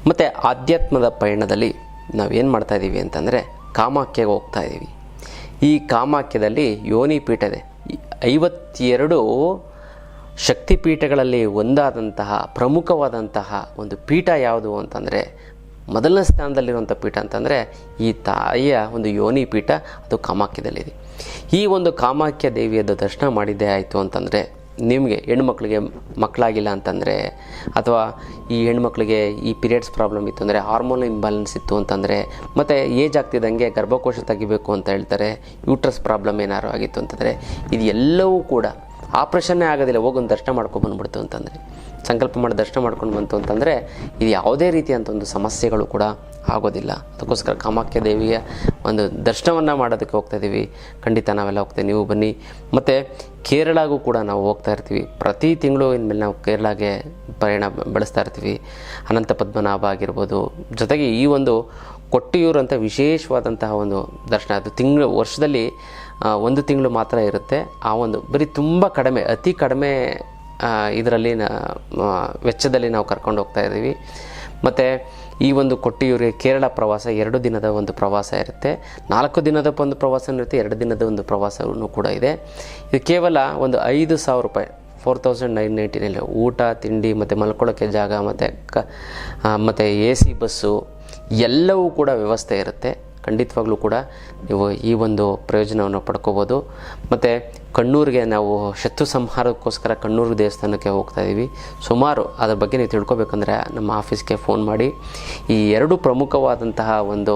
ಮತ್ತು ಆಧ್ಯಾತ್ಮದ ಪಯಣದಲ್ಲಿ ನಾವೇನು ಮಾಡ್ತಾಯಿದ್ದೀವಿ ಅಂತಂದರೆ ಕಾಮಾಖ್ಯಗೆ ಹೋಗ್ತಾ ಇದ್ದೀವಿ. ಈ ಕಾಮಾಖ್ಯದಲ್ಲಿ ಯೋನಿ ಪೀಠ ಇದೆ. 52 ಶಕ್ತಿಪೀಠಗಳಲ್ಲಿ ಒಂದಾದಂತಹ ಪ್ರಮುಖವಾದಂತಹ ಒಂದು ಪೀಠ ಯಾವುದು ಅಂತಂದರೆ, ಮೊದಲನೇ ಸ್ಥಾನದಲ್ಲಿರುವಂಥ ಪೀಠ ಅಂತಂದರೆ ಈ ತಾಯಿಯ ಒಂದು ಯೋನಿ ಪೀಠ, ಅದು ಕಾಮಾಖ್ಯದಲ್ಲಿದೆ. ಈ ಒಂದು ಕಾಮಾಖ್ಯ ದೇವಿಯದ್ದು ದರ್ಶನ ಮಾಡಿದ್ದೇ ಆಯಿತು ಅಂತಂದರೆ, ನಿಮಗೆ ಹೆಣ್ಮಕ್ಳಿಗೆ ಮಕ್ಕಳಾಗಿಲ್ಲ ಅಂತಂದರೆ, ಅಥವಾ ಈ ಹೆಣ್ಮಕ್ಳಿಗೆ ಈ ಪೀರಿಯಡ್ಸ್ ಪ್ರಾಬ್ಲಮ್ ಇತ್ತು ಅಂದರೆ, ಹಾರ್ಮೋನ್ ಇಂಬ್ಯಾಲೆನ್ಸ್ ಇತ್ತು ಅಂತಂದರೆ, ಮತ್ತು ಏಜ್ ಆಗ್ತಿದ್ದಂಗೆ ಗರ್ಭಕೋಶ ತೆಗಿಬೇಕು ಅಂತ ಹೇಳ್ತಾರೆ, ಯೂಟ್ರಸ್ ಪ್ರಾಬ್ಲಮ್ ಏನಾರು ಆಗಿತ್ತು ಅಂತಂದರೆ, ಇದು ಎಲ್ಲವೂ ಕೂಡ ಆಪ್ರೇಷನ್ನೇ ಆಗೋದಿಲ್ಲ, ಹೋಗೊಂದು ದರ್ಶನ ಮಾಡ್ಕೊಂಡ್ಬಂದ್ಬಿಡ್ತು ಅಂತಂದರೆ, ಸಂಕಲ್ಪ ಮಾಡಿ ದರ್ಶನ ಮಾಡ್ಕೊಂಡು ಬಂತು ಅಂತಂದರೆ ಇದು ಯಾವುದೇ ರೀತಿಯಂಥ ಒಂದು ಸಮಸ್ಯೆಗಳು ಕೂಡ ಆಗೋದಿಲ್ಲ. ಅದಕ್ಕೋಸ್ಕರ ಕಾಮಾಖ್ಯ ದೇವಿಯ ಒಂದು ದರ್ಶನವನ್ನು ಮಾಡೋದಕ್ಕೆ ಹೋಗ್ತಾಯಿದ್ದೀವಿ. ಖಂಡಿತ ನಾವೆಲ್ಲ ಹೋಗ್ತೇವೆ, ನೀವು ಬನ್ನಿ. ಮತ್ತು ಕೇರಳಗೂ ಕೂಡ ನಾವು ಹೋಗ್ತಾ ಇರ್ತೀವಿ. ಪ್ರತಿ ತಿಂಗಳು ಇನ್ಮೇಲೆ ನಾವು ಕೇರಳಗೆ ಪ್ರಯಾಣ ಬೆಳೆಸ್ತಾ ಇರ್ತೀವಿ. ಅನಂತ ಪದ್ಮನಾಭ ಆಗಿರ್ಬೋದು, ಜೊತೆಗೆ ಈ ಒಂದು ಕೊಟ್ಟಿಯೂರು ಅಂತ ವಿಶೇಷವಾದಂತಹ ಒಂದು ದರ್ಶನ, ಅದು ವರ್ಷದಲ್ಲಿ 1 ತಿಂಗಳು ಮಾತ್ರ ಇರುತ್ತೆ. ಆ ಒಂದು ಬರೀ ತುಂಬ ಕಡಿಮೆ, ಅತಿ ಕಡಿಮೆ ಇದರಲ್ಲಿ ವೆಚ್ಚದಲ್ಲಿ ನಾವು ಕರ್ಕೊಂಡು ಹೋಗ್ತಾ ಇದ್ದೀವಿ. ಮತ್ತು ಈ ಒಂದು ಕೊಟ್ಟಿಯೂರಿಗೆ ಕೇರಳ ಪ್ರವಾಸ 2 ದಿನದ ಒಂದು ಪ್ರವಾಸ ಇರುತ್ತೆ. 4 ದಿನದ ಒಂದು ಪ್ರವಾಸ ಇರುತ್ತೆ, 2 ದಿನದ ಒಂದು ಪ್ರವಾಸವೂ ಕೂಡ ಇದೆ. ಇದು ಕೇವಲ ಒಂದು 5,000 ರೂಪಾಯಿ, 4,999 ಊಟ ತಿಂಡಿ ಮತ್ತು ಮಲ್ಕೊಳ್ಳೋಕ್ಕೆ ಜಾಗ ಮತ್ತು AC ಬಸ್ಸು ಎಲ್ಲವೂ ಕೂಡ ವ್ಯವಸ್ಥೆ ಇರುತ್ತೆ. ಖಂಡಿತವಾಗ್ಲೂ ಕೂಡ ನೀವು ಈ ಒಂದು ಪ್ರಯೋಜನವನ್ನು ಪಡ್ಕೋಬೋದು. ಮತ್ತು ಕಣ್ಣೂರಿಗೆ ನಾವು ಶತ್ರು ಸಂಹಾರಕ್ಕೋಸ್ಕರ ಕಣ್ಣೂರು ದೇವಸ್ಥಾನಕ್ಕೆ ಹೋಗ್ತಾ ಇದ್ದೀವಿ. ಸುಮಾರು ಅದ್ರ ಬಗ್ಗೆ ನೀವು ತಿಳ್ಕೊಬೇಕಂದ್ರೆ ನಮ್ಮ ಆಫೀಸ್ಗೆ ಫೋನ್ ಮಾಡಿ. ಈ 2 ಪ್ರಮುಖವಾದಂತಹ ಒಂದು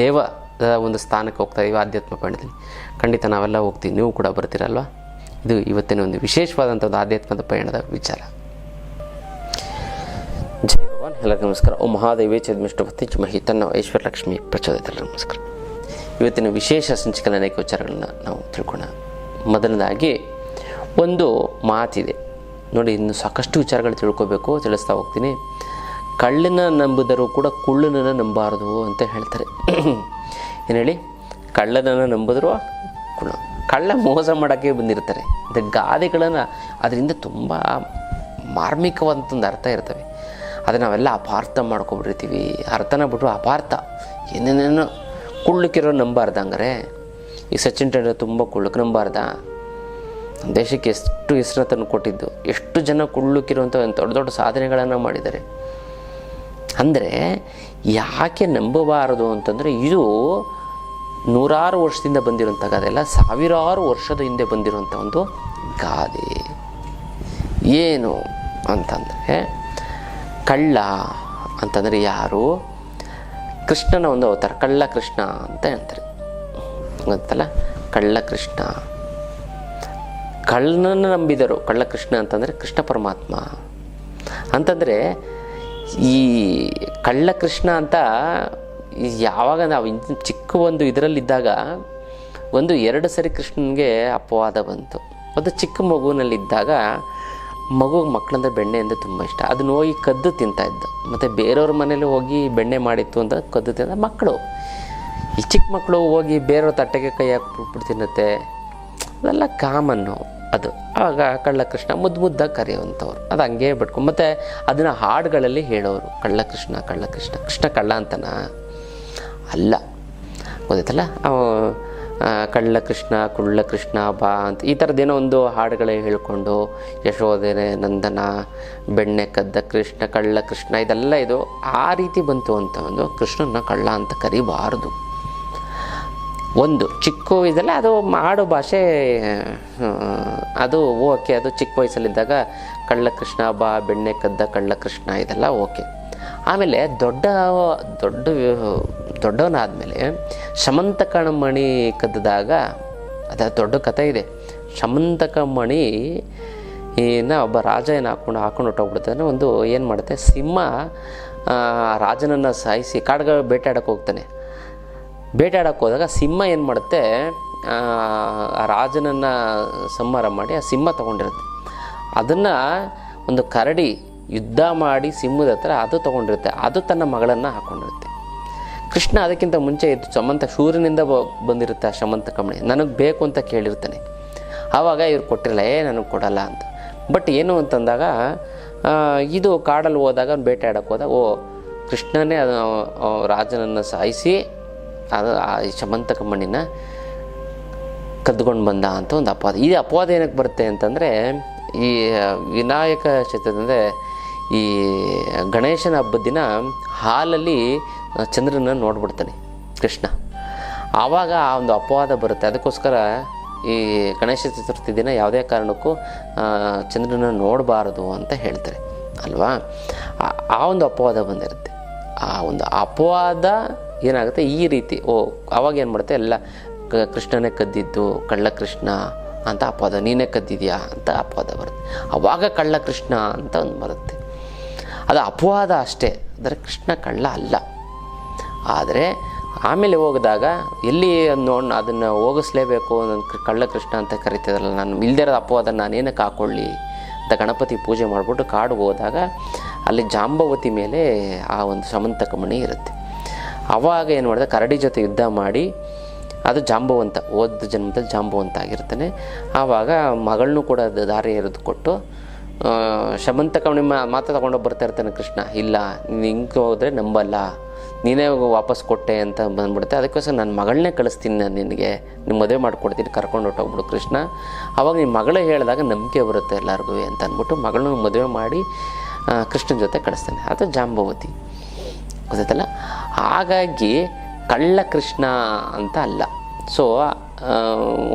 ದೇವದ ಒಂದು ಸ್ಥಾನಕ್ಕೆ ಹೋಗ್ತಾ ಇದ್ದೀವಿ ಆಧ್ಯಾತ್ಮ ಪಯಣದಲ್ಲಿ. ಖಂಡಿತ ನಾವೆಲ್ಲ ಹೋಗ್ತೀವಿ, ನೀವು ಕೂಡ ಬರ್ತೀರಲ್ವ. ಇದು ಇವತ್ತಿನ ಒಂದು ವಿಶೇಷವಾದಂಥ ಒಂದು ಆಧ್ಯಾತ್ಮದ ಪಯಣದ ವಿಚಾರ. ಜೈ ಭಗವಾನ್, ಎಲ್ಲರಿಗೂ ನಮಸ್ಕಾರ. ಓಂ ಮಹಾದೇವಿ ಚದ್ಮಿಷ್ಟಪತಿ ಮಹಿ ತನ್ನ ಐಶ್ವರ್ಯಲಕ್ಷ್ಮಿ ಪ್ರಚೋದಿತ. ನಮಸ್ಕಾರ. ಇವತ್ತಿನ ವಿಶೇಷ ಸಂಚಿಕೆಯಲ್ಲಿ ಅನೇಕ ವಿಚಾರಗಳನ್ನು ನಾವು ತಿಳ್ಕೊಳ್ಳೋಣ. ಮೊದಲನೇದಾಗಿ ಒಂದು ಮಾತಿದೆ ನೋಡಿ, ಇನ್ನು ಸಾಕಷ್ಟು ವಿಚಾರಗಳು ತಿಳ್ಕೊಬೇಕು, ತಿಳಿಸ್ತಾ ಹೋಗ್ತೀನಿ. ಕಳ್ಳನ ನಂಬಿದರೂ ಕೂಡ ಕುಳ್ಳನನ್ನು ನಂಬಾರದು ಅಂತ ಹೇಳ್ತಾರೆ. ಏನು ಹೇಳಿ? ಕಳ್ಳನನ್ನು ನಂಬಿದ್ರು ಕಳ್ಳ ಮೋಸ ಮಾಡೋಕ್ಕೆ ಬಂದಿರ್ತಾರೆ. ಅದು ಗಾದೆಗಳನ್ನು ಅದರಿಂದ ತುಂಬ ಮಾರ್ಮಿಕವಾದಂಥೊಂದು ಅರ್ಥ ಇರ್ತವೆ. ಅದು ನಾವೆಲ್ಲ ಅಪಾರ್ಥ ಮಾಡ್ಕೊಬಿಟ್ಟಿರ್ತೀವಿ. ಅರ್ಥನ ಬಿಟ್ಟು ಅಪಾರ್ಥ ಏನೇನೇನೋ. ಕುಳ್ಳಕ್ಕಿರೋ ನಂಬಾರ್ದ ಹಂಗಾರೆ? ಈ ಸಚಿನ್ ಟೆಂಡೂಲ್ಕರ್ ತುಂಬ ಕುಳ್ಳಕ್ಕೆ ನಂಬಾರ್ದ? ದೇಶಕ್ಕೆ ಎಷ್ಟು ಹೆಸರನ್ನು ತಂದು ಕೊಟ್ಟಿದ್ದು, ಎಷ್ಟು ಜನ ಕುಳ್ಳಕ್ಕಿರುವಂಥ ದೊಡ್ಡ ದೊಡ್ಡ ಸಾಧನೆಗಳನ್ನು ಮಾಡಿದ್ದಾರೆ. ಅಂದರೆ ಯಾಕೆ ನಂಬಬಾರದು ಅಂತಂದರೆ, ಇದು ನೂರಾರು ವರ್ಷದಿಂದ ಬಂದಿರೋಂಥ ಗಾದೆ ಅಲ್ಲ, ಸಾವಿರಾರು ವರ್ಷದ ಹಿಂದೆ ಬಂದಿರುವಂಥ ಒಂದು ಗಾದೆ. ಏನು ಅಂತಂದರೆ, ಕಳ್ಳ ಅಂತಂದರೆ ಯಾರು? ಕೃಷ್ಣನ ಒಂದು ಅವತಾರ, ಕಳ್ಳ ಕೃಷ್ಣ ಅಂತ ಹೇಳ್ತಾರೆ, ಗೊತ್ತಲ್ಲ? ಕಳ್ಳ ಕೃಷ್ಣ, ಕಳ್ಳನನ್ನು ನಂಬಿದರು. ಕಳ್ಳ ಕೃಷ್ಣ ಅಂತಂದರೆ ಕೃಷ್ಣ ಪರಮಾತ್ಮ ಅಂತಂದರೆ, ಈ ಕಳ್ಳ ಕೃಷ್ಣ ಅಂತ ಯಾವಾಗ ನಾವು ಚಿಕ್ಕ ಒಂದು ಇದರಲ್ಲಿದ್ದಾಗ ಒಂದು 2 ಸರಿ ಕೃಷ್ಣನಿಗೆ ಅಪವಾದ ಬಂತು. ಒಂದು ಚಿಕ್ಕ ಮಗುವಿನಲ್ಲಿದ್ದಾಗ ಮಕ್ಕಳಂದ್ರೆ ಬೆಣ್ಣೆ ಅಂದರೆ ತುಂಬ ಇಷ್ಟ. ಅದನ್ನ ಹೋಗಿ ಕದ್ದು ತಿಂತಾಯಿದ್ದ. ಮತ್ತು ಬೇರೆಯವ್ರ ಮನೇಲಿ ಹೋಗಿ ಬೆಣ್ಣೆ ಮಾಡಿತ್ತು ಅಂತ ಕದ್ದು ತಿಂದ ಮಕ್ಕಳು. ಈ ಚಿಕ್ಕ ಮಕ್ಕಳು ಹೋಗಿ ಬೇರೆಯವ್ರ ತಟ್ಟೆಗೆ ಕೈ ಹಾಕ್ಬಿಟ್ಟು ತಿನ್ನುತ್ತೆ, ಅದೆಲ್ಲ ಕಾಮನ್ನು. ಅದು ಆಗ ಕಳ್ಳ ಕೃಷ್ಣ ಮುದ್ದಾಗಿ ಕರೆಯುವಂಥವ್ರು, ಅದು ಹಂಗೆ ಬಿಟ್ಕೊಂಡು. ಮತ್ತು ಅದನ್ನು ಹಾಡುಗಳಲ್ಲಿ ಹೇಳೋರು, ಕಳ್ಳ ಕೃಷ್ಣ ಕಳ್ಳ ಕೃಷ್ಣ. ಕೃಷ್ಣ ಕಳ್ಳ ಅಂತನ ಅಲ್ಲ, ಗೊತ್ತಾಯ್ತಲ್ಲ? ಕಳ್ಳ ಕೃಷ್ಣ ಕುಳ್ಳ ಕೃಷ್ಣ ಬಾ ಅಂತ ಈ ಥರದ್ದೇನೋ ಒಂದು ಹಾಡುಗಳೇ ಹೇಳ್ಕೊಂಡು, ಯಶೋಧನೆ ನಂದನ, ಬೆಣ್ಣೆ ಕದ್ದ ಕೃಷ್ಣ, ಕಳ್ಳ ಕೃಷ್ಣ, ಇದೆಲ್ಲ ಇದು ಆ ರೀತಿ ಬಂತು ಅಂತ ಒಂದು ಕೃಷ್ಣನ ಕಳ್ಳ ಅಂತ ಕರಿಬಾರ್ದು. ಒಂದು ಚಿಕ್ಕ ಇದೆಲ್ಲ ಅದು ಮಾಡು ಭಾಷೆ, ಅದು ಓಕೆ. ಅದು ಚಿಕ್ಕ ವಯಸ್ಸಲ್ಲಿದ್ದಾಗ ಕಳ್ಳ ಕೃಷ್ಣ ಬಾ, ಬೆಣ್ಣೆ ಕದ್ದ ಕಳ್ಳ ಕೃಷ್ಣ, ಇದೆಲ್ಲ ಓಕೆ. ಆಮೇಲೆ ದೊಡ್ಡವನಾದಮೇಲೆ ಶಮಂತಕ ಮಣಿ ಕದ್ದಾಗ, ಅದು ದೊಡ್ಡ ಕಥೆ ಇದೆ. ಶಮಂತಕ ಮಣಿನ ಒಬ್ಬ ರಾಜ ಹಾಕೊಂಡು ಹೊಟ್ಟೋಗ್ಬಿಡ್ತಾನೆ. ಒಂದು ಏನು ಮಾಡುತ್ತೆ, ಸಿಂಹ ರಾಜನನ್ನು ಸಾಯಿಸಿ ಕಾಡುಗಳು ಬೇಟೆಯಾಡಕ್ಕೆ ಹೋಗ್ತಾನೆ. ಬೇಟೆಯಾಡಕ್ಕೆ ಹೋದಾಗ ಸಿಂಹ ಏನು ಮಾಡುತ್ತೆ, ಆ ರಾಜನನ್ನು ಸಂಹಾರ ಮಾಡಿ ಆ ಸಿಂಹ ತೊಗೊಂಡಿರುತ್ತೆ. ಅದನ್ನು ಒಂದು ಕರಡಿ ಯುದ್ಧ ಮಾಡಿ ಸಿಂಹದ ಹತ್ರ ಅದು ತೊಗೊಂಡಿರುತ್ತೆ. ಅದು ತನ್ನ ಮಗಳನ್ನು ಹಾಕ್ಕೊಂಡಿರುತ್ತೆ. ಕೃಷ್ಣ ಅದಕ್ಕಿಂತ ಮುಂಚೆ ಇದು ಸೂರ್ಯನಿಂದ ಬಂದಿರುತ್ತೆ ಆ ಶಮಂತಕ ಮಣಿ. ನನಗೆ ಬೇಕು ಅಂತ ಕೇಳಿರ್ತಾನೆ. ಆವಾಗ ಇವ್ರು ಕೊಟ್ಟಿರಲ್ಲ, ನನಗೆ ಕೊಡಲ್ಲ ಅಂತ. ಬಟ್ ಏನು ಅಂತಂದಾಗ ಇದು ಕಾಡಲ್ಲಿ ಹೋದಾಗ ಬೇಟೆ ಆಡೋಕ್ಕೆ ಹೋದಾಗ ಕೃಷ್ಣನೇ ಅದು ರಾಜನನ್ನು ಸಾಯಿಸಿ ಅದು ಆ ಶಮಂತಕ ಮಣ್ಣಿನ ಕದ್ಕೊಂಡು ಬಂದ ಅಂತ ಒಂದು ಅಪವಾದ. ಈ ಅಪವಾದ ಏನಕ್ಕೆ ಬರುತ್ತೆ ಅಂತಂದರೆ, ಈ ವಿನಾಯಕ ಚತುರ್ಥಿ ಅಂದರೆ ಈ ಗಣೇಶನ ಹಬ್ಬದ ದಿನ ಹಾಲಲ್ಲಿ ಚಂದ್ರನ ನೋಡ್ಬಿಡ್ತಾನೆ ಕೃಷ್ಣ. ಆವಾಗ ಆ ಒಂದು ಅಪವಾದ ಬರುತ್ತೆ. ಅದಕ್ಕೋಸ್ಕರ ಈ ಗಣೇಶ ಚತುರ್ಥಿ ದಿನ ಯಾವುದೇ ಕಾರಣಕ್ಕೂ ಚಂದ್ರನ ನೋಡಬಾರದು ಅಂತ ಹೇಳ್ತಾರೆ ಅಲ್ವಾ. ಆ ಒಂದು ಅಪವಾದ ಬಂದಿರುತ್ತೆ. ಆ ಒಂದು ಅಪವಾದ ಏನಾಗುತ್ತೆ, ಈ ರೀತಿ ಆವಾಗ ಏನು ಮಾಡುತ್ತೆ, ಎಲ್ಲ ಕೃಷ್ಣನೇ ಕದ್ದಿದ್ದು, ಕಳ್ಳ ಕೃಷ್ಣ ಅಂತ ಅಪವಾದ, ನೀನೇ ಕದ್ದಿದ್ಯಾ ಅಂತ ಅಪವಾದ ಬರುತ್ತೆ. ಆವಾಗ ಕಳ್ಳ ಕೃಷ್ಣ ಅಂತ ಒಂದು ಬರುತ್ತೆ. ಅದು ಅಪವಾದ ಅಷ್ಟೇ, ಅಂದರೆ ಕೃಷ್ಣ ಕಳ್ಳ ಅಲ್ಲ. ಆದರೆ ಆಮೇಲೆ ಹೋಗಿದಾಗ ಎಲ್ಲಿ ಅದನ್ನು ಹೋಗಿಸ್ಲೇಬೇಕು, ನನ್ನ ಕಳ್ಳ ಕೃಷ್ಣ ಅಂತ ಕರಿತಿದ್ರಲ್ಲ, ನಾನು ಇಲ್ದಿರೋ ಅಪವಾದ ನಾನೇನಕ್ಕೆ ಹಾಕ್ಕೊಳ್ಳಿ ಅಂತ ಗಣಪತಿ ಪೂಜೆ ಮಾಡಿಬಿಟ್ಟು ಕಾಡಿಗೆ ಹೋದಾಗ ಅಲ್ಲಿ ಜಾಂಬವತಿ ಮೇಲೆ ಆ ಒಂದು ಶಮಂತಕ ಮಣಿ ಇರುತ್ತೆ. ಆವಾಗ ಏನು ಮಾಡಿದೆ, ಕರಡಿ ಜೊತೆ ಯುದ್ಧ ಮಾಡಿ ಅದು ಜಾಂಬವಂತ, ಹೋದ ಜನ್ಮದಲ್ಲಿ ಜಾಂಬವಂತ ಆಗಿರ್ತಾನೆ. ಆವಾಗ ಮಗಳನ್ನೂ ಕೂಡ ದಾರಿ ಎರೆದು ಕೊಟ್ಟು ಶಮಂತಕ ಮಣಿ ಮಾತ್ರ ತಗೊಂಡೋಗಿ ಬರ್ತಾ ಇರ್ತಾನೆ ಕೃಷ್ಣ. ಇಲ್ಲ, ನೀನು ಹಿಂಗೆ ಹೋದರೆ ನಂಬಲ್ಲ, ನೀನೇ ವಾಪಸ್ ಕೊಟ್ಟೆ ಅಂತ ಬಂದ್ಬಿಡುತ್ತೆ. ಅದಕ್ಕೋಸ್ಕರ ನನ್ನ ಮಗಳನ್ನೇ ಕಳಿಸ್ತೀನಿ, ನಾನು ನಿನಗೆ ನಿಮ್ಮ ಮದುವೆ ಮಾಡಿಕೊಡ್ತೀನಿ, ಕರ್ಕೊಂಡು ಹೊಟ್ಟೋಗ್ಬಿಡು ಕೃಷ್ಣ. ಆವಾಗ ನಿಮ್ಮ ಮಗಳೇ ಹೇಳಿದಾಗ ನಂಬಿಕೆ ಬರುತ್ತೆ ಎಲ್ಲರಿಗೂ ಅಂತ ಅಂದ್ಬಿಟ್ಟು ಮಗಳನ್ನ ಮದುವೆ ಮಾಡಿ ಕೃಷ್ಣನ ಜೊತೆ ಕಳಿಸ್ತಾನೆ. ಅದು ಜಾಂಬವತಿ, ಗೊತ್ತಾಯ್ತಲ್ಲ. ಹಾಗಾಗಿ ಕಳ್ಳ ಕೃಷ್ಣ ಅಂತ ಅಲ್ಲ. ಸೊ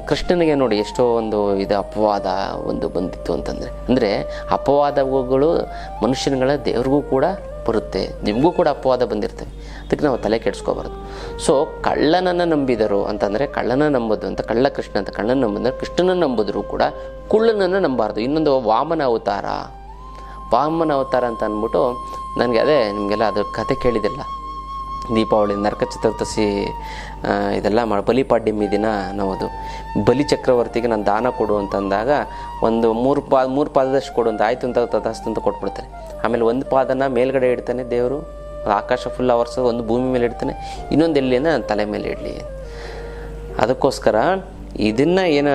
ಕೃಷ್ಣನಿಗೆ ನೋಡಿ ಎಷ್ಟೋ ಒಂದು ಇದು ಅಪವಾದ ಒಂದು ಬಂದಿತ್ತು ಅಂತಂದರೆ, ಅಂದರೆ ಅಪವಾದಗಳು ಮನುಷ್ಯನುಗಳ ದೇವ್ರಿಗೂ ಕೂಡ ಬರುತ್ತೆ, ನಿಮಗೂ ಕೂಡ ಅಪವಾದ ಬಂದಿರ್ತವೆ. ಅದಕ್ಕೆ ನಾವು ತಲೆ ಕೆಡಿಸ್ಕೋಬಾರ್ದು. ಸೊ ಕಳ್ಳನನ್ನು ನಂಬಿದರು ಅಂತಂದರೆ, ಕಳ್ಳನ ನಂಬೋದು ಅಂತ ಕಳ್ಳ ಕೃಷ್ಣ ಅಂತ ಕಳ್ಳನ ನಂಬಿದ್ರೆ, ಕೃಷ್ಣನ ನಂಬಿದ್ರು ಕೂಡ ಕುಳ್ಳನನ್ನು ನಂಬಾರ್ದು. ಇನ್ನೊಂದು ವಾಮನ ಅವತಾರ ಅಂತ ಅಂದ್ಬಿಟ್ಟು, ನನಗೆ ಅದೇ ನಿಮಗೆಲ್ಲ ಅದ್ರ ಕತೆ ಕೇಳಿದಿಲ್ಲ, ದೀಪಾವಳಿ ನರಕ ಚತುರ್ದಶಿ ಇದೆಲ್ಲ ಬಲಿಪಾಡ್ಯಮಿ ದಿನ ನಾವು ಅದು ಬಲಿ ಚಕ್ರವರ್ತಿಗೆ ನಾನು ದಾನ ಕೊಡು ಅಂತಂದಾಗ ಒಂದು ಮೂರು ಪಾದದಷ್ಟು ಕೊಡು ಅಂತ, ಆಯಿತು ಅಂತ ತದಾಸ್ತು ಅಂತ ಕೊಟ್ಬಿಡ್ತಾನೆ. ಆಮೇಲೆ ಒಂದು ಪಾದನ ಮೇಲ್ಗಡೆ ಇಡ್ತಾನೆ ದೇವರು, ಆಕಾಶ ಫುಲ್ ಅವರ್ಸೋದು, ಒಂದು ಭೂಮಿ ಮೇಲೆ ಇಡ್ತಾನೆ, ಇನ್ನೊಂದು ಎಲ್ಲಿನ ತಲೆ ಮೇಲೆ ಇಡಲಿ. ಅದಕ್ಕೋಸ್ಕರ ಇದನ್ನು ಏನು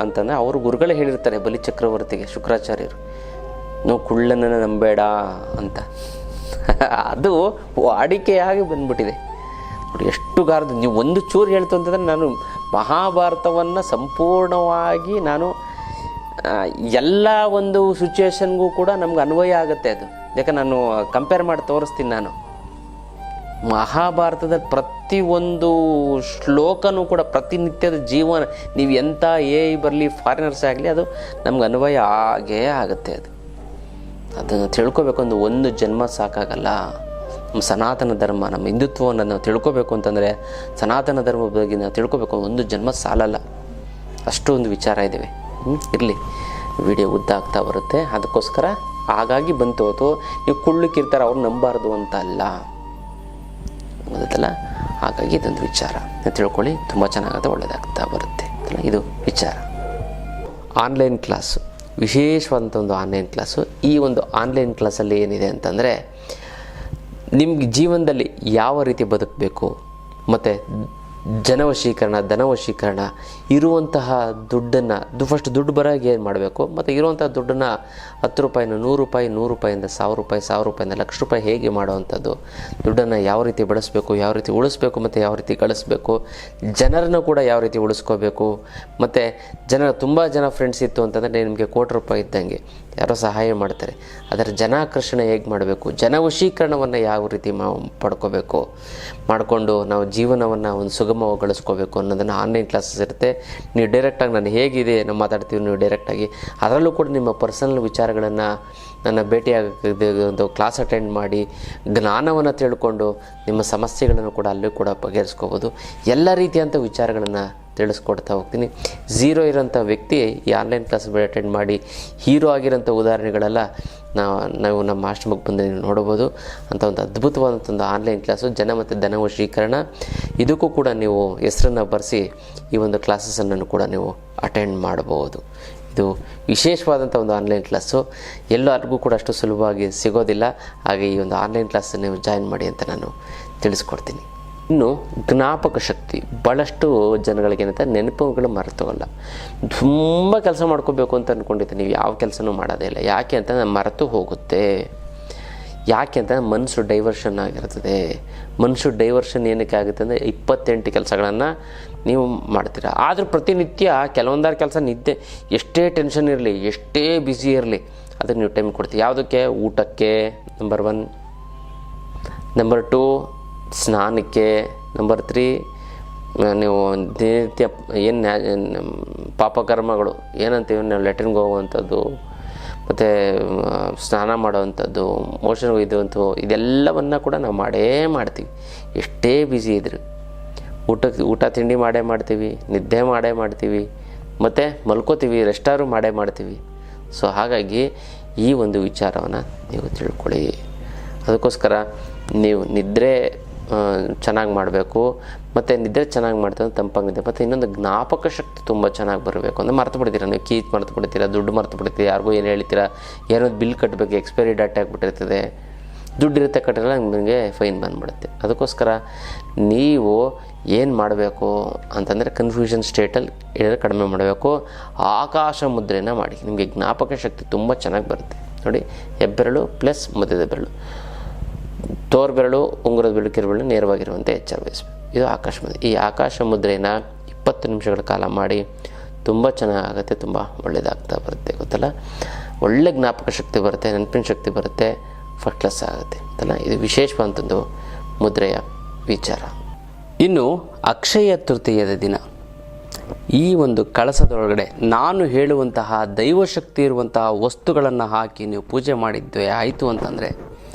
ಅಂತಂದರೆ ಅವರು ಗುರುಗಳೇ ಹೇಳಿರ್ತಾರೆ ಬಲಿ ಚಕ್ರವರ್ತಿಗೆ, ಶುಕ್ರಾಚಾರ್ಯರು, ನಾವು ಕುಳ್ಳನನ್ನು ನಂಬೇಡ ಅಂತ. ಅದು ವಾಡಿಕೆಯಾಗಿ ಬಂದ್ಬಿಟ್ಟಿದೆ ನೋಡಿ. ಎಷ್ಟು ಗಾರ್ದು ನೀವು ಒಂದು ಚೂರು ಹೇಳ್ತು ಅಂತಂದರೆ, ನಾನು ಮಹಾಭಾರತವನ್ನು ಸಂಪೂರ್ಣವಾಗಿ ನಾನು ಎಲ್ಲ ಒಂದು ಸಿಚುವೇಶನ್ಗೂ ಕೂಡ ನಮ್ಗೆ ಅನ್ವಯ ಆಗುತ್ತೆ ಅದು. ಯಾಕೆ ನಾನು ಕಂಪೇರ್ ಮಾಡಿ ತೋರಿಸ್ತೀನಿ. ನಾನು ಮಹಾಭಾರತದ ಪ್ರತಿಯೊಂದು ಶ್ಲೋಕನೂ ಕೂಡ ಪ್ರತಿನಿತ್ಯದ ಜೀವನ, ನೀವು ಎಂಥ ಬರಲಿ ಫಾರಿನರ್ಸ್ ಆಗಲಿ, ಅದು ನಮ್ಗೆ ಅನ್ವಯ ಆಗೇ ಆಗುತ್ತೆ. ಅದನ್ನು ತಿಳ್ಕೊಬೇಕು ಅಂದ್ರೆ ಒಂದು ಜನ್ಮ ಸಾಕಾಗಲ್ಲ. ನಮ್ಮ ಸನಾತನ ಧರ್ಮ, ನಮ್ಮ ಹಿಂದುತ್ವವನ್ನು ನಾವು ತಿಳ್ಕೊಬೇಕು ಅಂತಂದರೆ, ಸನಾತನ ಧರ್ಮದ ಬಗ್ಗೆ ನಾವು ತಿಳ್ಕೊಬೇಕು, ಒಂದು ಜನ್ಮ ಸಾಲಲ್ಲ. ಅಷ್ಟೊಂದು ವಿಚಾರ ಇದ್ದಾವೆ. ಇರಲಿ, ವಿಡಿಯೋ ಉದ್ದ ಆಗ್ತಾ ಬರುತ್ತೆ. ಅದಕ್ಕೋಸ್ಕರ ಹಾಗಾಗಿ ಬಂತು ಹೊತ್ತು ನೀವು ಕುಳ್ಳಕ್ಕಿರ್ತಾರೆ ಅವ್ರು ನಂಬಾರ್ದು ಅಂತ ಅಲ್ಲ, ಗೊತ್ತಲ್ಲ. ಹಾಗಾಗಿ ಇದೊಂದು ವಿಚಾರ ತಿಳ್ಕೊಳ್ಳಿ, ತುಂಬ ಚೆನ್ನಾಗತ್ತೆ, ಒಳ್ಳೆಯದಾಗ್ತಾ ಬರುತ್ತೆ. ಇದು ವಿಚಾರ. ಆನ್ಲೈನ್ ಕ್ಲಾಸು, ವಿಶೇಷವಾದಂಥ ಒಂದು ಆನ್ಲೈನ್ ಕ್ಲಾಸು. ಈ ಒಂದು ಆನ್ಲೈನ್ ಕ್ಲಾಸಲ್ಲಿ ಏನಿದೆ ಅಂತಂದರೆ, ನಿಮ್ಗೆ ಜೀವನದಲ್ಲಿ ಯಾವ ರೀತಿ ಬದುಕಬೇಕು, ಮತ್ತು ಜನವಶೀಕರಣ, ಧನವಶೀಕರಣ, ಇರುವಂತಹ ದುಡ್ಡನ್ನು ಫಸ್ಟ್ ದುಡ್ಡು ಬರೋಗೆ ಏನು ಮಾಡಬೇಕು, ಮತ್ತು ಇರುವಂಥ ದುಡ್ಡನ್ನು 10 ರೂಪಾಯಿನ 100 ರೂಪಾಯಿ, 100 ರೂಪಾಯಿಂದ 1000 ರೂಪಾಯಿ, 1000 ರೂಪಾಯಿಂದ 1,00,000 ರೂಪಾಯಿ ಹೇಗೆ ಮಾಡೋವಂಥದ್ದು, ದುಡ್ಡನ್ನು ಯಾವ ರೀತಿ ಬಳಸಬೇಕು, ಯಾವ ರೀತಿ ಉಳಿಸ್ಬೇಕು, ಮತ್ತು ಯಾವ ರೀತಿ ಗಳಿಸ್ಬೇಕು, ಜನರನ್ನು ಕೂಡ ಯಾವ ರೀತಿ ಉಳಿಸ್ಕೋಬೇಕು. ಮತ್ತು ತುಂಬ ಜನ ಫ್ರೆಂಡ್ಸ್ ಇತ್ತು ಅಂತಂದರೆ ನಿಮಗೆ 1 ಕೋಟಿ ರೂಪಾಯಿ ಇದ್ದಂಗೆ ಯಾರೋ ಸಹಾಯ ಮಾಡ್ತಾರೆ. ಅದರ ಜನಾಕರ್ಷಣೆ ಹೇಗೆ ಮಾಡಬೇಕು, ಜನವಶೀಕರಣವನ್ನು ಯಾವ ರೀತಿ ಪಡ್ಕೋಬೇಕು, ಮಾಡಿಕೊಂಡು ನಾವು ಜೀವನವನ್ನು ಒಂದು ಸುಗಮಗೊಳಿಸ್ಕೋಬೇಕು ಅನ್ನೋದನ್ನು ಆನ್ಲೈನ್ ಕ್ಲಾಸಸ್ ಇರುತ್ತೆ. ನೀವು ಡೈರೆಕ್ಟಾಗಿ ನಾನು ಹೇಗಿದೆ ನಾವು ಮಾತಾಡ್ತೀವಿ, ನೀವು ಡೈರೆಕ್ಟಾಗಿ ಅದರಲ್ಲೂ ಕೂಡ ನಿಮ್ಮ ಪರ್ಸನಲ್ ವಿಚಾರಗಳನ್ನು ನನ್ನ ಭೇಟಿಯಾಗಕ್ಕೆ ಒಂದು ಕ್ಲಾಸ್ ಅಟೆಂಡ್ ಮಾಡಿ ಜ್ಞಾನವನ್ನು ತಿಳ್ಕೊಂಡು ನಿಮ್ಮ ಸಮಸ್ಯೆಗಳನ್ನು ಕೂಡ ಅಲ್ಲೂ ಕೂಡ ಬಗೆಹರಿಸ್ಕೋಬೋದು. ಎಲ್ಲ ರೀತಿಯಂಥ ವಿಚಾರಗಳನ್ನು ತಿಳಿಸ್ಕೊಡ್ತಾ ಹೋಗ್ತೀನಿ. ಝೀರೋ ಇರೋಂಥ ವ್ಯಕ್ತಿ ಈ ಆನ್ಲೈನ್ ಕ್ಲಾಸ್ ಅಟೆಂಡ್ ಮಾಡಿ ಹೀರೋ ಆಗಿರೋಂಥ ಉದಾಹರಣೆಗಳೆಲ್ಲ ನಾವು ನಮ್ಮ ಆಶ್ರಮಕ್ಕೆ ಬಂದು ನೀವು ನೋಡ್ಬೋದು. ಅಂಥ ಒಂದು ಅದ್ಭುತವಾದಂಥ ಒಂದು ಆನ್ಲೈನ್ ಕ್ಲಾಸು, ಜನ ಮತ್ತು ಧನವಶೀಕರಣ. ಇದಕ್ಕೂ ಕೂಡ ನೀವು ಹೆಸರನ್ನು ಬರೆಸಿ ಈ ಒಂದು ಕ್ಲಾಸಸನ್ನು ಕೂಡ ನೀವು ಅಟೆಂಡ್ ಮಾಡಬಹುದು. ಇದು ವಿಶೇಷವಾದಂಥ ಒಂದು ಆನ್ಲೈನ್ ಕ್ಲಾಸು, ಎಲ್ಲರಿಗೂ ಕೂಡ ಅಷ್ಟು ಸುಲಭವಾಗಿ ಸಿಗೋದಿಲ್ಲ. ಹಾಗೆ ಈ ಒಂದು ಆನ್ಲೈನ್ ಕ್ಲಾಸನ್ನು ನೀವು ಜಾಯಿನ್ ಮಾಡಿ ಅಂತ ನಾನು ತಿಳಿಸ್ಕೊಡ್ತೀನಿ. ಇನ್ನು ಜ್ಞಾಪಕ ಶಕ್ತಿ ಭಾಳಷ್ಟು ಜನಗಳಿಗೆ ಏನಂತ ನೆನಪುಗಳು ಮರೆತೋಗಲ್ಲ. ತುಂಬ ಕೆಲಸ ಮಾಡ್ಕೋಬೇಕು ಅಂತ ಅಂದ್ಕೊಂಡಿರ್ತೀವಿ, ನೀವು ಯಾವ ಕೆಲಸನೂ ಮಾಡೋದೇ ಇಲ್ಲ. ಯಾಕೆ ಅಂತ ಮರೆತು ಹೋಗುತ್ತೆ. ಯಾಕೆ ಅಂತ ಮನಸ್ಸು ಡೈವರ್ಷನ್ ಆಗಿರ್ತದೆ. ಮನಸ್ಸು ಡೈವರ್ಷನ್ ಏನಕ್ಕೆ ಆಗುತ್ತೆ ಅಂದರೆ 28 ಕೆಲಸಗಳನ್ನು ನೀವು ಮಾಡ್ತೀರಾ. ಆದರೂ ಪ್ರತಿನಿತ್ಯ ಕೆಲವೊಂದಾರು ಕೆಲಸ ನಿದ್ದೆ, ಎಷ್ಟೇ ಟೆನ್ಷನ್ ಇರಲಿ, ಎಷ್ಟೇ ಬ್ಯುಸಿ ಇರಲಿ, ಅದಕ್ಕೆ ನೀವು ಟೈಮ್ ಕೊಡ್ತೀವಿ. ಯಾವುದಕ್ಕೆ? ಊಟಕ್ಕೆ ನಂಬರ್ 1, ನಂಬರ್ 2 ಸ್ನಾನಕ್ಕೆ, ನಂಬರ್ 3 ನೀವು ದಿನನಿತ್ಯ ಏನು ಪಾಪಕರ್ಮಗಳು ಏನಂತೀವಿ ನಾವು, ಲೆಟ್ರಿನ್ಗೆ ಹೋಗುವಂಥದ್ದು, ಮತ್ತು ಸ್ನಾನ ಮಾಡೋವಂಥದ್ದು, ಮೋಷನ್ಗೆ ಒಯ್ಯುವಂಥದ್ದು, ಇದೆಲ್ಲವನ್ನು ಕೂಡ ನಾವು ಮಾಡೇ ಮಾಡ್ತೀವಿ. ಎಷ್ಟೇ ಬ್ಯುಸಿ ಇದ್ದರು ಊಟ ತಿಂಡಿ ಮಾಡೇ ಮಾಡ್ತೀವಿ, ನಿದ್ದೆ ಮಾಡೇ ಮಾಡ್ತೀವಿ, ಮತ್ತು ಮಲ್ಕೋತೀವಿ, ರೆಸ್ಟಾರು ಮಾಡೇ ಮಾಡ್ತೀವಿ. ಸೊ ಹಾಗಾಗಿ ಈ ಒಂದು ವಿಚಾರವನ್ನು ನೀವು ತಿಳ್ಕೊಳ್ಳಿ. ಅದಕ್ಕೋಸ್ಕರ ನೀವು ನಿದ್ರೆ ಚೆನ್ನಾಗಿ ಮಾಡಬೇಕು. ಮತ್ತು ನಿದ್ರೆ ಚೆನ್ನಾಗಿ ಮಾಡ್ತಾರೆ ತಂಪಾಗಿದೆ. ಮತ್ತು ಇನ್ನೊಂದು ಜ್ಞಾಪಕ ಶಕ್ತಿ ತುಂಬ ಚೆನ್ನಾಗಿ ಬರಬೇಕು. ಅಂದರೆ ಮರ್ತು ಬಿಡ್ತೀರಾ, ನೀವು ಕೀ ಮರ್ತು ಬಿಡ್ತೀರಾ, ದುಡ್ಡು ಮರ್ತು ಬಿಡ್ತೀರಾ, ಯಾರಿಗೂ ಏನು ಹೇಳ್ತೀರಾ, ಏನೋ ಬಿಲ್ ಕಟ್ಟಬೇಕು, ಎಕ್ಸ್ಪೈರಿ ಡೇಟ್ ಆಗಿಬಿಟ್ಟಿರ್ತದೆ, ದುಡ್ಡಿರುತ್ತೆ ಕಟ್ಟಿರಲ್ಲ, ನಿಮಗೆ ಫೈನ್ ಬಂದುಬಿಡುತ್ತೆ. ಅದಕ್ಕೋಸ್ಕರ ನೀವು ಏನು ಮಾಡಬೇಕು ಅಂತಂದರೆ ಕನ್ಫ್ಯೂಷನ್ ಸ್ಟೇಟಲ್ಲಿ ಹೇಳಿದ್ರೆ ಕಡಿಮೆ ಮಾಡಬೇಕು. ಆಕಾಶ ಮುದ್ರೆನ ಮಾಡಿ, ನಿಮಗೆ ಜ್ಞಾಪಕ ಶಕ್ತಿ ತುಂಬ ಚೆನ್ನಾಗಿ ಬರುತ್ತೆ. ನೋಡಿ, ಹೆಬ್ಬೆರಳು ಪ್ಲಸ್ ಮಧ್ಯದ ಬೆರಳು, ತೋರು ಬೆರಳು, ಉಂಗುರದ ಬೆರಳು, ಕಿರುಬೆರಳು ನೇರವಾಗಿರುವಂತೆ ಎಚ್ಚರ ವಹಿಸಬೇಕು. ಇದು ಆಕಾಶ ಮುದ್ರೆ. ಈ ಆಕಾಶ ಮುದ್ರೆಯನ್ನು 20 ನಿಮಿಷಗಳ ಕಾಲ ಮಾಡಿ, ತುಂಬ ಚೆನ್ನಾಗುತ್ತೆ, ತುಂಬ ಒಳ್ಳೆಯದಾಗ್ತಾ ಬರುತ್ತೆ. ಗೊತ್ತಲ್ಲ, ಒಳ್ಳೆ ಜ್ಞಾಪಕ ಶಕ್ತಿ ಬರುತ್ತೆ, ನೆನಪಿನ ಶಕ್ತಿ ಬರುತ್ತೆ, ಫಸ್ಟ್ ಕ್ಲಾಸ್ ಆಗುತ್ತೆ ಅಂತಲ್ಲ. ಇದು ವಿಶೇಷವಾದಂಥದ್ದು ಮುದ್ರೆಯ ವಿಚಾರ. ಇನ್ನು ಅಕ್ಷಯ ತೃತೀಯದ ದಿನ ಈ ಒಂದು ಕಳಸದೊಳಗಡೆ ನಾನು ಹೇಳುವಂತಹ ದೈವಶಕ್ತಿ ಇರುವಂತಹ ವಸ್ತುಗಳನ್ನು ಹಾಕಿ ನೀವು ಪೂಜೆ ಮಾಡಿದ್ದೇ ಆಯಿತು ಅಂತಂದರೆ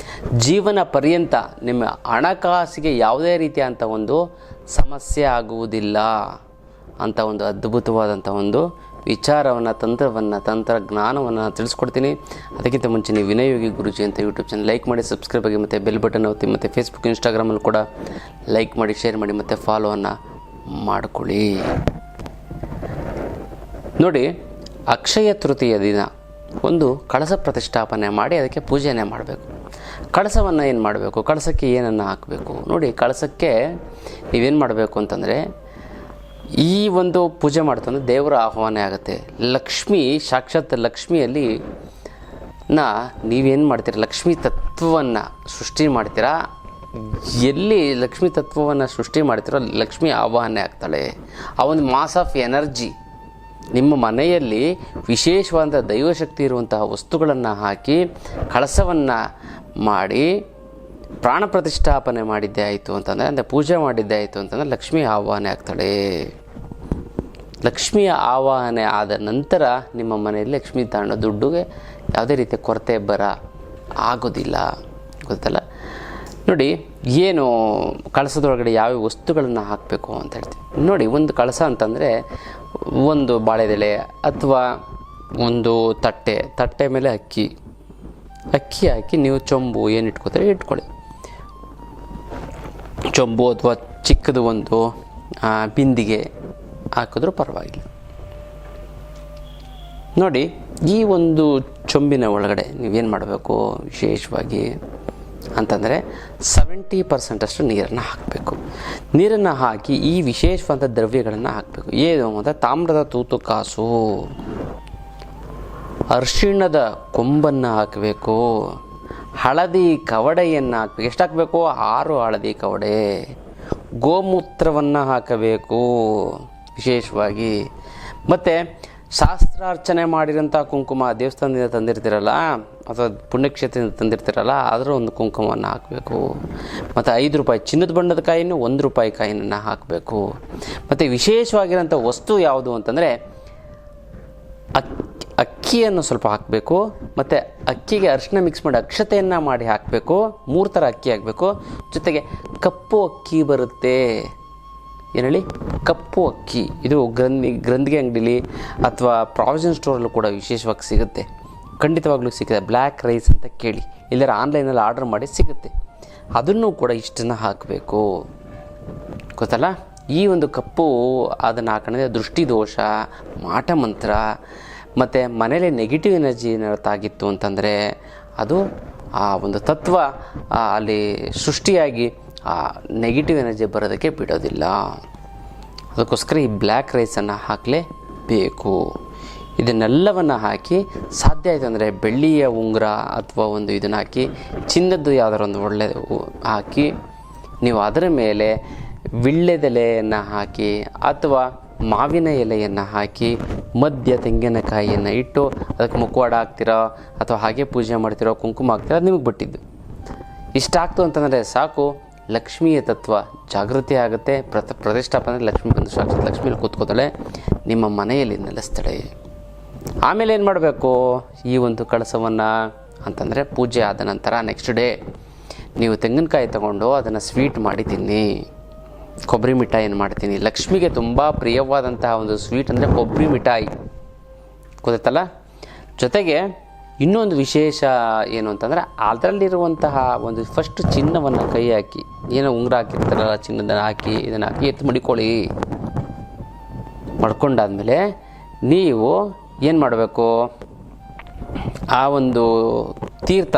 ಜೀವನ ಪರ್ಯಂತ ನಿಮ್ಮ ಹಣಕಾಸಿಗೆ ಯಾವುದೇ ರೀತಿಯಾದಂಥ ಒಂದು ಸಮಸ್ಯೆ ಆಗುವುದಿಲ್ಲ ಅಂತ ಒಂದು ಅದ್ಭುತವಾದಂಥ ಒಂದು ವಿಚಾರವನ್ನು, ತಂತ್ರಜ್ಞಾನವನ್ನು ತಿಳಿಸ್ಕೊಡ್ತೀನಿ. ಅದಕ್ಕಿಂತ ಮುಂಚೆ ನೀವು ವಿನಯಯೋಗಿ ಗುರುಜಿ ಅಂತ ಯೂಟ್ಯೂಬ್ ಚಾನಲ್ ಲೈಕ್ ಮಾಡಿ, ಸಬ್ಸ್ಕ್ರೈಬ್ ಆಗಿ, ಮತ್ತು ಬೆಲ್ ಬಟನ್ ಒತ್ತಿ, ಮತ್ತು ಫೇಸ್ಬುಕ್ ಇನ್ಸ್ಟಾಗ್ರಾಮಲ್ಲಿ ಕೂಡ ಲೈಕ್ ಮಾಡಿ, ಶೇರ್ ಮಾಡಿ, ಮತ್ತು ಫಾಲೋವನ್ನು ಮಾಡಿಕೊಳ್ಳಿ. ನೋಡಿ, ಅಕ್ಷಯ ತೃತೀಯ ದಿನ ಒಂದು ಕಳಸ ಪ್ರತಿಷ್ಠಾಪನೆ ಮಾಡಿ ಅದಕ್ಕೆ ಪೂಜೆನೇ ಮಾಡಬೇಕು. ಕಳಸವನ್ನು ಏನು ಮಾಡಬೇಕು, ಕಳಸಕ್ಕೆ ಏನನ್ನು ಹಾಕಬೇಕು? ನೋಡಿ, ಕಳಸಕ್ಕೆ ನೀವೇನು ಮಾಡಬೇಕು ಅಂತಂದರೆ, ಈ ಒಂದು ಪೂಜೆ ಮಾಡ್ತಂದ್ರೆ ದೇವರ ಆಹ್ವಾನ ಆಗುತ್ತೆ. ಲಕ್ಷ್ಮಿ, ಸಾಕ್ಷಾತ್ ಲಕ್ಷ್ಮಿಯಲ್ಲಿ ನೀವೇನು ಮಾಡ್ತೀರ, ಲಕ್ಷ್ಮೀ ತತ್ವವನ್ನು ಸೃಷ್ಟಿ ಮಾಡ್ತೀರಾ. ಎಲ್ಲಿ ಲಕ್ಷ್ಮೀ ತತ್ವವನ್ನು ಸೃಷ್ಟಿ ಮಾಡ್ತೀರೋ ಲಕ್ಷ್ಮಿ ಆವಾಹನೆ ಆಗ್ತಾಳೆ. ಆ ಒಂದು ಮಾಸ್ ಆಫ್ ಎನರ್ಜಿ ನಿಮ್ಮ ಮನೆಯಲ್ಲಿ ವಿಶೇಷವಾದ ದೈವಶಕ್ತಿ ಇರುವಂತಹ ವಸ್ತುಗಳನ್ನು ಹಾಕಿ ಕಳಸವನ್ನು ಮಾಡಿ ಪ್ರಾಣ ಪ್ರತಿಷ್ಠಾಪನೆ ಮಾಡಿದ್ದೇ ಆಯಿತು ಅಂತಂದರೆ, ಅಂದರೆ ಪೂಜೆ ಮಾಡಿದ್ದೇ ಆಯಿತು ಅಂತಂದರೆ ಲಕ್ಷ್ಮಿ ಆವಾಹನೆ ಆಗ್ತಾಳೆ. ಲಕ್ಷ್ಮಿಯ ಆವಾಹನೆ ಆದ ನಂತರ ನಿಮ್ಮ ಮನೆಯಲ್ಲಿ ಲಕ್ಷ್ಮೀ ತಾಂಡ ದುಡ್ಡುಗೆ ಯಾವುದೇ ರೀತಿಯ ಕೊರತೆ ಆಗೋದಿಲ್ಲ. ಗೊತ್ತಲ್ಲ. ನೋಡಿ, ಏನು ಕಳಸದೊಳಗಡೆ ಯಾವ ವಸ್ತುಗಳನ್ನು ಹಾಕಬೇಕು ಅಂತ ಹೇಳ್ತೀವಿ. ನೋಡಿ, ಒಂದು ಕಳಸ ಅಂತಂದರೆ ಒಂದು ಬಾಳೆದೆಲೆ ಅಥವಾ ಒಂದು ತಟ್ಟೆ ಮೇಲೆ ಅಕ್ಕಿ ಹಾಕಿ ನೀವು ಚೊಂಬು ಏನು ಇಟ್ಕೋತಾರೆ ಇಟ್ಕೊಳ್ಳಿ. ಚೊಂಬು ಅಥವಾ ಚಿಕ್ಕದು ಒಂದು ಬಿಂದಿಗೆ ಹಾಕಿದ್ರೂ ಪರವಾಗಿಲ್ಲ. ನೋಡಿ, ಈ ಒಂದು ಚೊಂಬಿನ ಒಳಗಡೆ ನೀವೇನು ಮಾಡಬೇಕು ವಿಶೇಷವಾಗಿ ಅಂತಂದರೆ 70% ನೀರನ್ನು ಹಾಕಬೇಕು. ನೀರನ್ನು ಹಾಕಿ ಈ ವಿಶೇಷವಾದ ದ್ರವ್ಯಗಳನ್ನು ಹಾಕಬೇಕು. ಏನು ಅಂದರೆ ತಾಮ್ರದ ತೂತು ಕಾಸು, ಅರಿಶಿಣದ ಕೊಂಬನ್ನು ಹಾಕಬೇಕು, ಹಳದಿ ಕವಡೆಯನ್ನು ಹಾಕಬೇಕು. ಎಷ್ಟು ಹಾಕಬೇಕು? 6 ಹಳದಿ ಕವಡೆ. ಗೋಮೂತ್ರವನ್ನು ಹಾಕಬೇಕು ವಿಶೇಷವಾಗಿ. ಮತ್ತು ಶಾಸ್ತ್ರಾರ್ಚನೆ ಮಾಡಿರೋಂಥ ಕುಂಕುಮ ದೇವಸ್ಥಾನದಿಂದ ತಂದಿರ್ತೀರಲ್ಲ ಅಥವಾ ಪುಣ್ಯಕ್ಷೇತ್ರದಿಂದ ತಂದಿರ್ತೀರಲ್ಲ, ಅದರ ಒಂದು ಕುಂಕುಮವನ್ನು ಹಾಕಬೇಕು. ಮತ್ತು 5 ರೂಪಾಯಿ ಚಿನ್ನದ ಬಣ್ಣದ ಕಾಯಿನೂ 1 ರೂಪಾಯಿ ಕಾಯಿನನ್ನು ಹಾಕಬೇಕು. ಮತ್ತು ವಿಶೇಷವಾಗಿರೋಂಥ ವಸ್ತು ಯಾವುದು ಅಂತಂದರೆ ಅಕ್ಕಿಯನ್ನು ಸ್ವಲ್ಪ ಹಾಕಬೇಕು. ಮತ್ತು ಅಕ್ಕಿಗೆ ಅರಿಶಿನ ಮಿಕ್ಸ್ ಮಾಡಿ ಅಕ್ಷತೆಯನ್ನು ಮಾಡಿ ಹಾಕಬೇಕು. 3 ಥರ ಅಕ್ಕಿ ಹಾಕಬೇಕು. ಜೊತೆಗೆ ಕಪ್ಪು ಅಕ್ಕಿ ಬರುತ್ತೆ. ಏನು ಹೇಳಿ? ಕಪ್ಪು ಅಕ್ಕಿ. ಇದು ಗ್ರಂಥಿಗೆ ಅಂಗಡಿಲಿ ಅಥವಾ ಪ್ರಾವಿಷನ್ ಸ್ಟೋರಲ್ಲೂ ಕೂಡ ವಿಶೇಷವಾಗಿ ಸಿಗುತ್ತೆ. ಖಂಡಿತವಾಗ್ಲೂ ಸಿಗುತ್ತೆ. ಬ್ಲ್ಯಾಕ್ ರೈಸ್ ಅಂತ ಕೇಳಿ, ಇಲ್ಲರ ಆನ್ಲೈನಲ್ಲಿ ಆರ್ಡರ್ ಮಾಡಿ ಸಿಗುತ್ತೆ. ಅದನ್ನು ಕೂಡ ಇಷ್ಟನ್ನು ಹಾಕಬೇಕು. ಗೊತ್ತಲ್ಲ. ಈ ಒಂದು ಕಪ್ಪು ಅದನ್ನು ಹಾಕೊಂಡ್ರೆ ದೃಷ್ಟಿದೋಷ, ಮಾಟ ಮಂತ್ರ ಮತ್ತು ಮನೇಲಿ ನೆಗೆಟಿವ್ ಎನರ್ಜಿ ಏನಾಗಿತ್ತು ಅಂತಂದರೆ ಅದು ಆ ಒಂದು ತತ್ವ ಅಲ್ಲಿ ಸೃಷ್ಟಿಯಾಗಿ ಆ ನೆಗೆಟಿವ್ ಎನರ್ಜಿ ಬರೋದಕ್ಕೆ ಬಿಡೋದಿಲ್ಲ. ಅದಕ್ಕೋಸ್ಕರ ಈ ಬ್ಲ್ಯಾಕ್ ರೈಸನ್ನು ಹಾಕಲೇಬೇಕು. ಇದನ್ನೆಲ್ಲವನ್ನು ಹಾಕಿ ಸಾಧ್ಯ ಆಯಿತು ಅಂದರೆ ಬೆಳ್ಳಿಯ ಉಂಗುರ ಅಥವಾ ಒಂದು ಇದನ್ನು ಹಾಕಿ ಚಿನ್ನದ್ದು ಯಾವ್ದಾರು ಒಂದು ಒಳ್ಳೆಯದು ಹಾಕಿ ನೀವು ಅದರ ಮೇಲೆ ವಿಳ್ಯದೆಲೆಯನ್ನು ಹಾಕಿ ಅಥವಾ ಮಾವಿನ ಎಲೆಯನ್ನು ಹಾಕಿ ಮಧ್ಯ ತೆಂಗಿನಕಾಯಿಯನ್ನು ಇಟ್ಟು ಅದಕ್ಕೆ ಮುಖವಾಡ ಹಾಕ್ತಿರೋ ಅಥವಾ ಹಾಗೆ ಪೂಜೆ ಮಾಡ್ತಿರೋ ಕುಂಕುಮ ಹಾಕ್ತಿರೋ ಅದು ನಿಮಗೆ ಬಿಟ್ಟಿದ್ದು. ಇಷ್ಟ ಆಗ್ತು ಅಂತಂದರೆ ಸಾಕು, ಲಕ್ಷ್ಮಿಯ ತತ್ವ ಜಾಗೃತಿ ಆಗುತ್ತೆ. ಪ್ರತಿಷ್ಠಾಪನೆ ಲಕ್ಷ್ಮಿ ಬಂದು ಸಾಕ್ಷಾತ್ ಲಕ್ಷ್ಮೀಲಿ ಕೂತ್ಕೋತಾಳೆ, ನಿಮ್ಮ ಮನೆಯಲ್ಲಿ ನೆಲೆಸ್ತಾಳೆ. ಆಮೇಲೆ ಏನು ಮಾಡಬೇಕು, ಈ ಒಂದು ಕಳಸವನ್ನು ಅಂತಂದರೆ ಪೂಜೆ ಆದ ನಂತರ ನೆಕ್ಸ್ಟ್ ಡೇ ನೀವು ತೆಂಗಿನಕಾಯಿ ತೊಗೊಂಡು ಅದನ್ನು ಸ್ವೀಟ್ ಮಾಡಿ ತಿನ್ನಿ. ಕೊಬ್ಬರಿ ಮಿಠಾಯಿಯನ್ನು ಮಾಡ್ತೀನಿ. ಲಕ್ಷ್ಮಿಗೆ ತುಂಬ ಪ್ರಿಯವಾದಂತಹ ಒಂದು ಸ್ವೀಟ್ ಅಂದರೆ ಕೊಬ್ಬರಿ ಮಿಠಾಯಿ, ಗೊತ್ತಲ್ಲ. ಜೊತೆಗೆ ಇನ್ನೊಂದು ವಿಶೇಷ ಏನು ಅಂತಂದರೆ ಅದರಲ್ಲಿರುವಂತಹ ಒಂದು ಫಸ್ಟ್ ಚಿನ್ನವನ್ನು ಕೈ ಹಾಕಿ, ಏನೋ ಉಂಗುರ ಹಾಕಿರ್ತಾರಲ್ಲ ಚಿನ್ನದನ್ನು ಹಾಕಿ ಇದನ್ನು ಹಾಕಿ ಎತ್ತು ಮಡಿಕೊಳ್ಳಿ. ಮಡ್ಕೊಂಡಾದ್ಮೇಲೆ ನೀವು ಏನು ಮಾಡಬೇಕು, ಆ ಒಂದು ತೀರ್ಥ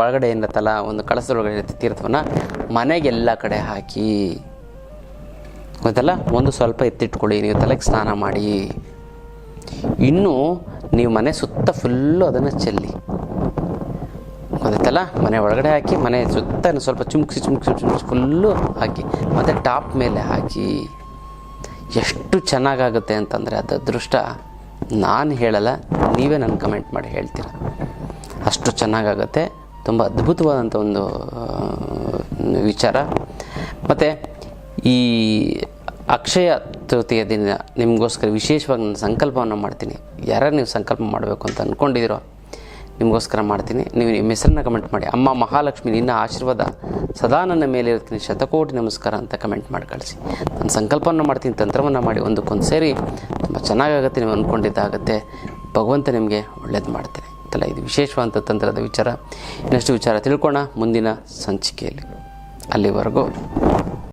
ಒಳಗಡೆ ಏನಿರುತ್ತಲ್ಲ ಒಂದು ಕಳಸದೊಳಗಡೆ ಇರುತ್ತೆ ತೀರ್ಥವನ್ನು ಮನೆಗೆಲ್ಲ ಕಡೆ ಹಾಕಿ, ಗೊತ್ತಲ್ಲ. ಒಂದು ಸ್ವಲ್ಪ ಎತ್ತಿಟ್ಕೊಳ್ಳಿ, ನೀವು ತಲೆಗೆ ಸ್ನಾನ ಮಾಡಿ. ಇನ್ನೂ ನೀವು ಮನೆ ಸುತ್ತ ಫುಲ್ಲು ಅದನ್ನು ಚೆಲ್ಲಿ, ಗೊತ್ತಲ್ಲ. ಮನೆ ಒಳಗಡೆ ಹಾಕಿ ಮನೆ ಸುತ್ತ ಸ್ವಲ್ಪ ಚುಮ್ಕಿಸಿ ಫುಲ್ಲು ಹಾಕಿ ಮತ್ತು ಟಾಪ್ ಮೇಲೆ ಹಾಕಿ. ಎಷ್ಟು ಚೆನ್ನಾಗಾಗುತ್ತೆ ಅಂತಂದರೆ ಅದು ಅದೃಷ್ಟ ನಾನು ಹೇಳಲ್ಲ, ನೀವೇ ನನ್ನ ಕಮೆಂಟ್ ಮಾಡಿ ಹೇಳ್ತೀರ. ಅಷ್ಟು ಚೆನ್ನಾಗಾಗುತ್ತೆ. ತುಂಬ ಅದ್ಭುತವಾದಂಥ ಒಂದು ವಿಚಾರ. ಮತ್ತು ಈ ಅಕ್ಷಯ ತೃತೀಯ ದಿನ ನಿಮಗೋಸ್ಕರ ವಿಶೇಷವಾಗಿ ನಾನು ಸಂಕಲ್ಪವನ್ನು ಮಾಡ್ತೀನಿ. ಯಾರ್ಯಾರು ನೀವು ಸಂಕಲ್ಪ ಮಾಡಬೇಕು ಅಂತ ಅಂದ್ಕೊಂಡಿದ್ದೀರೋ ನಿಮಗೋಸ್ಕರ ಮಾಡ್ತೀನಿ. ನೀವು ನಿಮ್ಮ ಹೆಸರನ್ನ ಕಮೆಂಟ್ ಮಾಡಿ. ಅಮ್ಮ ಮಹಾಲಕ್ಷ್ಮಿ ನಿನ್ನ ಆಶೀರ್ವಾದ ಸದಾ ನನ್ನ ಮೇಲೆ ಇರ್ತೀನಿ, ಶತಕೋಟಿ ನಮಸ್ಕಾರ ಅಂತ ಕಮೆಂಟ್ ಮಾಡಿ ಕಳಿಸಿ. ನಾನು ಸಂಕಲ್ಪವನ್ನು ಮಾಡ್ತೀನಿ, ತಂತ್ರವನ್ನು ಮಾಡಿ ಒಂದಕ್ಕೊಂದು ಸೇರಿ ತುಂಬ ಚೆನ್ನಾಗಾಗುತ್ತೆ. ನೀವು ಅಂದ್ಕೊಂಡಿದ್ದಾಗುತ್ತೆ. ಭಗವಂತ ನಿಮಗೆ ಒಳ್ಳೇದು ಮಾಡ್ತಾನೆ ಅಂತಲ್ಲ. ಇದು ವಿಶೇಷವಾದಂಥ ತಂತ್ರದ ವಿಚಾರ. ಇನ್ನಷ್ಟು ವಿಚಾರ ತಿಳ್ಕೊಳ್ಳೋಣ ಮುಂದಿನ ಸಂಚಿಕೆಯಲ್ಲಿ. ಅಲ್ಲಿವರೆಗೂ